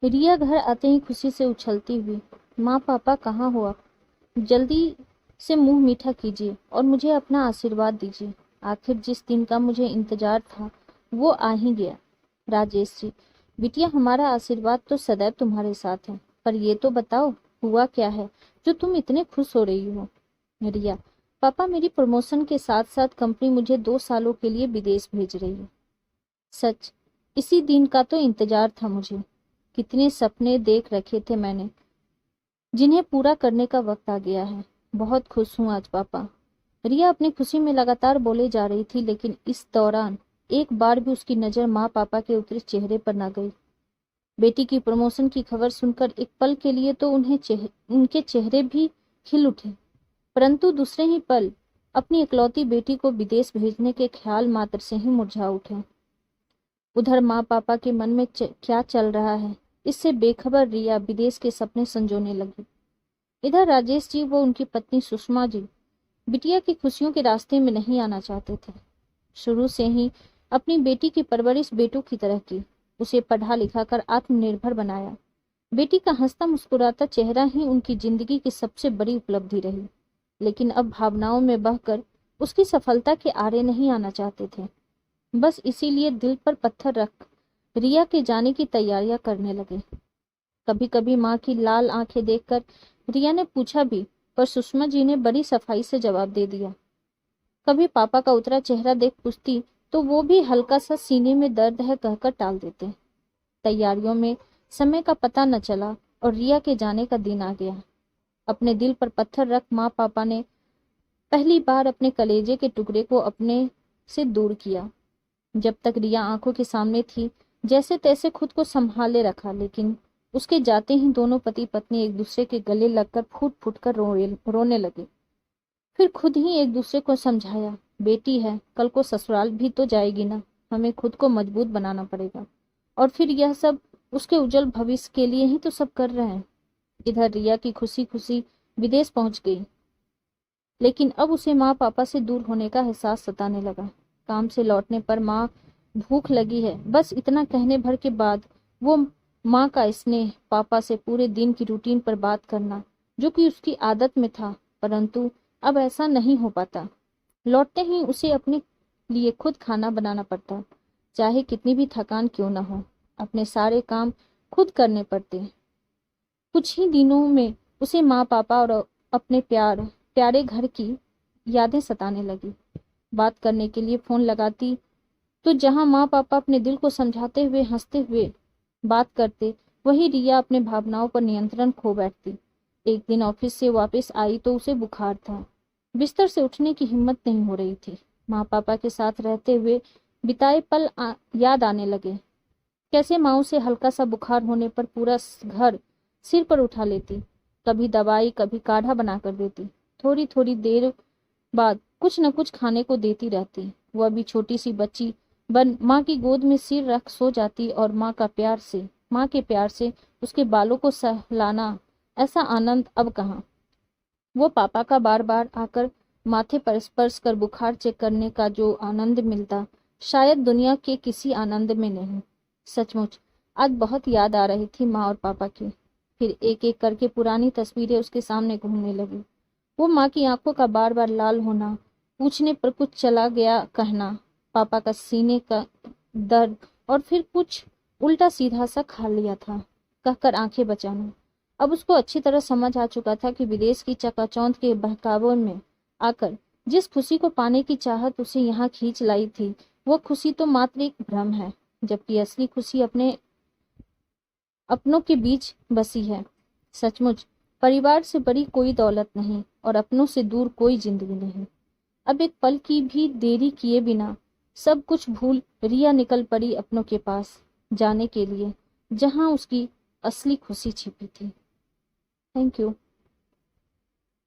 रिया घर आते ही खुशी से उछलती हुई, माँ पापा कहाँ हो आप? जल्दी से मुंह मीठा कीजिए और मुझे अपना आशीर्वाद दीजिए। आखिर जिस दिन का मुझे इंतजार था वो आ ही गया। राजेश जी, बिटिया हमारा आशीर्वाद तो सदैव तुम्हारे साथ है, पर ये तो बताओ हुआ क्या है जो तुम इतने खुश हो रही हो? रिया, पापा मेरी प्रमोशन के साथ साथ कंपनी मुझे 2 सालों के लिए विदेश भेज रही है। सच, इसी दिन का तो इंतजार था मुझे। कितने सपने देख रखे थे मैंने, जिन्हें पूरा करने का वक्त आ गया है। बहुत खुश हूँ आज पापा। रिया अपनी खुशी में लगातार बोले जा रही थी, लेकिन इस दौरान एक बार भी उसकी नजर माँ पापा के उतरे चेहरे पर न गई। बेटी की प्रमोशन की खबर सुनकर एक पल के लिए तो उनके चेहरे भी खिल उठे, परंतु दूसरे ही पल अपनी इकलौती बेटी को विदेश भेजने के ख्याल मात्र से ही मुरझा उठे। उधर माँ पापा के मन में क्या चल रहा है, इससे बेखबर रिया विदेश के सपने संजोने लगी। इधर राजेश जी व उनकी पत्नी सुषमा जी बिटिया की खुशियों के रास्ते में नहीं आना चाहते थे। शुरू से ही अपनी बेटी की परवरिश बेटों की तरह की, उसे पढ़ा लिखा कर आत्मनिर्भर बनाया। बेटी का हंसता मुस्कुराता चेहरा ही उनकी जिंदगी की सबसे बड़ी उपलब्धि रही, लेकिन अब भावनाओं में बहकर उसकी सफलता के आरे नहीं आना चाहते थे। बस इसीलिए दिल पर पत्थर रख रिया के जाने की तैयारियां करने लगे। कभी कभी माँ की लाल आंखें देखकर रिया ने पूछा भी, पर सुषमा जी ने बड़ी सफाई से जवाब दे दिया। कभी पापा का उतरा चेहरा देख पूछती तो वो भी हल्का सा सीने में दर्द है कहकर टाल देते। तैयारियों में समय का पता न चला और रिया के जाने का दिन आ गया। अपने दिल पर पत्थर रख माँ पापा ने पहली बार अपने कलेजे के टुकड़े को अपने से दूर किया। जब तक रिया आंखों के सामने थी जैसे तैसे खुद को संभाले रखा, लेकिन उसके जाते ही दोनों पति पत्नी एक दूसरे के गले लगकर फूट फूट कर रोने लगे। फिर खुद ही एक दूसरे को समझाया, बेटी है, कल को ससुराल भी तो जाएगी ना, हमें खुद को मजबूत बनाना पड़ेगा। और फिर यह सब उसके उज्जवल भविष्य के लिए ही तो सब कर रहे हैं। इधर रिया की खुशी खुशी विदेश पहुंच गई, लेकिन अब उसे माँ पापा से दूर होने का एहसास सताने लगा। काम से लौटने पर माँ भूख लगी है, बस इतना कहने भर के बाद वो माँ का स्नेह, पापा से पूरे दिन की रूटीन पर बात करना, जो कि उसकी आदत में था, परंतु अब ऐसा नहीं हो पाता। लौटते ही उसे अपने लिए खुद खाना बनाना पड़ता, चाहे कितनी भी थकान क्यों न हो। अपने सारे काम खुद करने पड़ते। कुछ ही दिनों में उसे माँ पापा और अपने प्यारे घर की यादें सताने लगी। बात करने के लिए फोन लगाती तो जहां माँ पापा अपने दिल को समझाते हुए हंसते हुए बात करते, वही रिया अपने भावनाओं पर नियंत्रण खो बैठती। एक दिन ऑफिस से वापस आई तो उसे बुखार था, बिस्तर से उठने की हिम्मत नहीं हो रही थी। माँ पापा के साथ रहते हुए बिताए पल याद आने लगे। कैसे माँ उसे हल्का सा बुखार होने पर पूरा घर सिर पर उठा लेती, कभी दवाई कभी काढ़ा बना कर देती, थोड़ी थोड़ी देर बाद कुछ न कुछ खाने को देती रहती। वह भी छोटी सी बच्ची बन माँ की गोद में सिर रख सो जाती और माँ के प्यार से उसके बालों को सहलाना, ऐसा आनंद अब कहाँ। वो पापा का बार बार आकर माथे पर स्पर्श कर बुखार चेक करने का जो आनंद मिलता, शायद दुनिया के किसी आनंद में नहीं। सचमुच आज बहुत याद आ रही थी माँ और पापा की। फिर एक एक करके पुरानी तस्वीरें उसके सामने घूमने लगी। वो माँ की आंखों का बार बार लाल होना, पूछने पर कुछ चला गया कहना, पापा का सीने का दर्द और फिर कुछ उल्टा सीधा सा खा लिया था कहकर आंखें बचाना। अब उसको अच्छी तरह समझ आ चुका था कि विदेश की चकाचौंध के बहकावे में आकर जिस खुशी को पाने की चाहत उसे यहाँ खींच लाई थी, वो खुशी तो मात्र एक भ्रम है, जबकि असली खुशी अपनों के बीच बसी है। सचमुच परिवार से बड़ी कोई दौलत नहीं और अपनों से दूर कोई जिंदगी नहीं। अब एक पल की भी देरी किए बिना सब कुछ भूल रिया निकल पड़ी अपनों के पास जाने के लिए, जहां उसकी असली खुशी छिपी थी। Thank you.